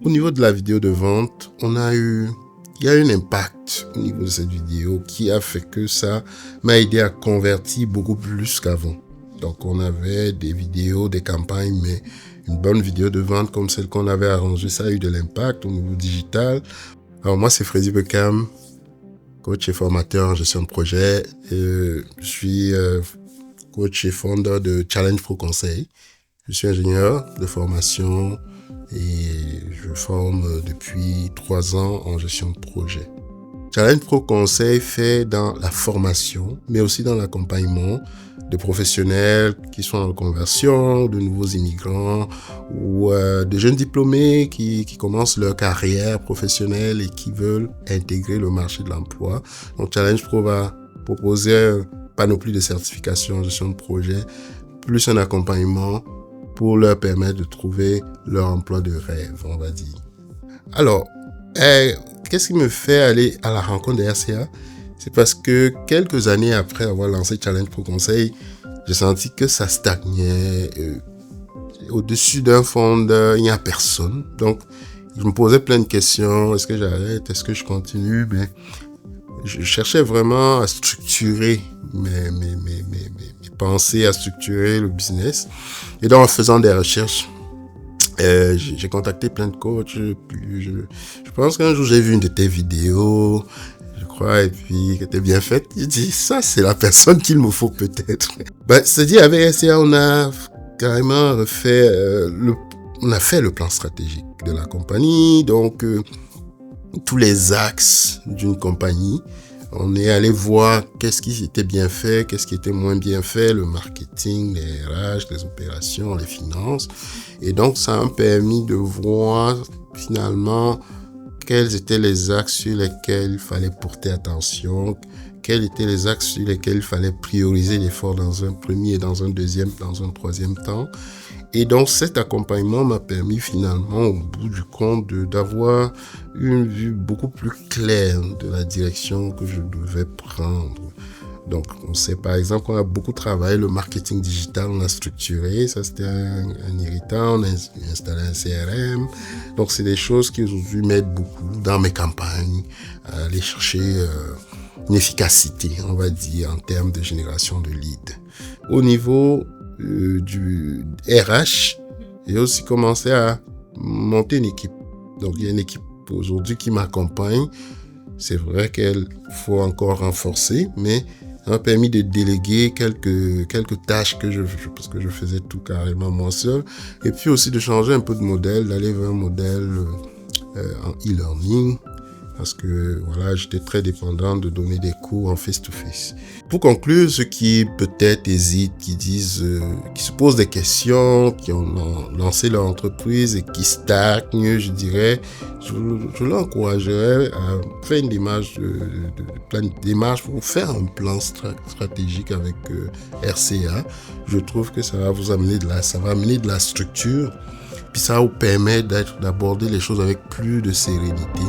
Au niveau de la vidéo de vente, il y a eu un impact au niveau de cette vidéo qui a fait que ça m'a aidé à convertir beaucoup plus qu'avant. Donc, on avait des vidéos, des campagnes, mais une bonne vidéo de vente comme celle qu'on avait arrangée, ça a eu de l'impact au niveau digital. Alors, moi, c'est Freddy Beckham, coach et formateur en gestion de projet. Je suis coach et fondeur de Challenge Pro Conseil. Je suis ingénieur de formation et je forme depuis 3 ans en gestion de projet. Challenge Pro Conseil fait dans la formation, mais aussi dans l'accompagnement de professionnels qui sont en conversion, de nouveaux immigrants ou de jeunes diplômés qui commencent leur carrière professionnelle et qui veulent intégrer le marché de l'emploi. Donc Challenge Pro va proposer une panoplie de certifications en gestion de projet, plus un accompagnement pour leur permettre de trouver leur emploi de rêve, on va dire. Alors, qu'est-ce qui me fait aller à la rencontre des RCA? C'est parce que quelques années après avoir lancé Challenge Pro Conseil, j'ai senti que ça stagnait. Au-dessus d'un fond, il n'y a personne. Donc, je me posais plein de questions. Est-ce que j'arrête? Est-ce que je continue? Mais je cherchais vraiment à structurer mes pensées, à structurer le business. Et donc, en faisant des recherches, j'ai contacté plein de coachs. Je pense qu'un jour, j'ai vu une de tes vidéos, je crois, et puis qui était bien faite. J'ai dit, ça, c'est la personne qu'il me faut peut-être. C'est-à-dire, avec SCA, on a carrément refait on a fait le plan stratégique de la compagnie. Donc, tous les axes d'une compagnie. On est allé voir qu'est-ce qui était bien fait, qu'est-ce qui était moins bien fait, le marketing, les RH, les opérations, les finances. Et donc, ça a permis de voir finalement quels étaient les axes sur lesquels il fallait porter attention, quels étaient les axes sur lesquels il fallait prioriser l'effort dans un premier, dans un deuxième, dans un troisième temps. Et donc, cet accompagnement m'a permis finalement, au bout du compte, d'avoir une vue beaucoup plus claire de la direction que je devais prendre. Donc, on sait par exemple qu'on a beaucoup travaillé le marketing digital, on a structuré, ça c'était un irritant, on a installé un CRM. Donc, c'est des choses qui aujourd'hui m'aident beaucoup dans mes campagnes, à aller chercher une efficacité, on va dire, en termes de génération de leads. Au niveau du RH, j'ai aussi commencé à monter une équipe. Donc, il y a une équipe aujourd'hui qui m'accompagne. C'est vrai qu'il faut encore renforcer, mais ça m'a permis de déléguer quelques tâches parce que je faisais tout carrément moi seul. Et puis aussi de changer un peu de modèle, d'aller vers un modèle en e-learning. Parce que voilà, j'étais très dépendant de donner des cours en face-to-face. Pour conclure, ceux qui peut-être hésitent, qui se posent des questions, qui ont lancé leur entreprise et qui stagnent, je dirais, je l'encouragerais à faire une démarche, plein de démarches pour faire un plan stratégique avec RCA. Je trouve que ça va vous amener ça va amener de la structure. Puis ça vous permet d'aborder les choses avec plus de sérénité.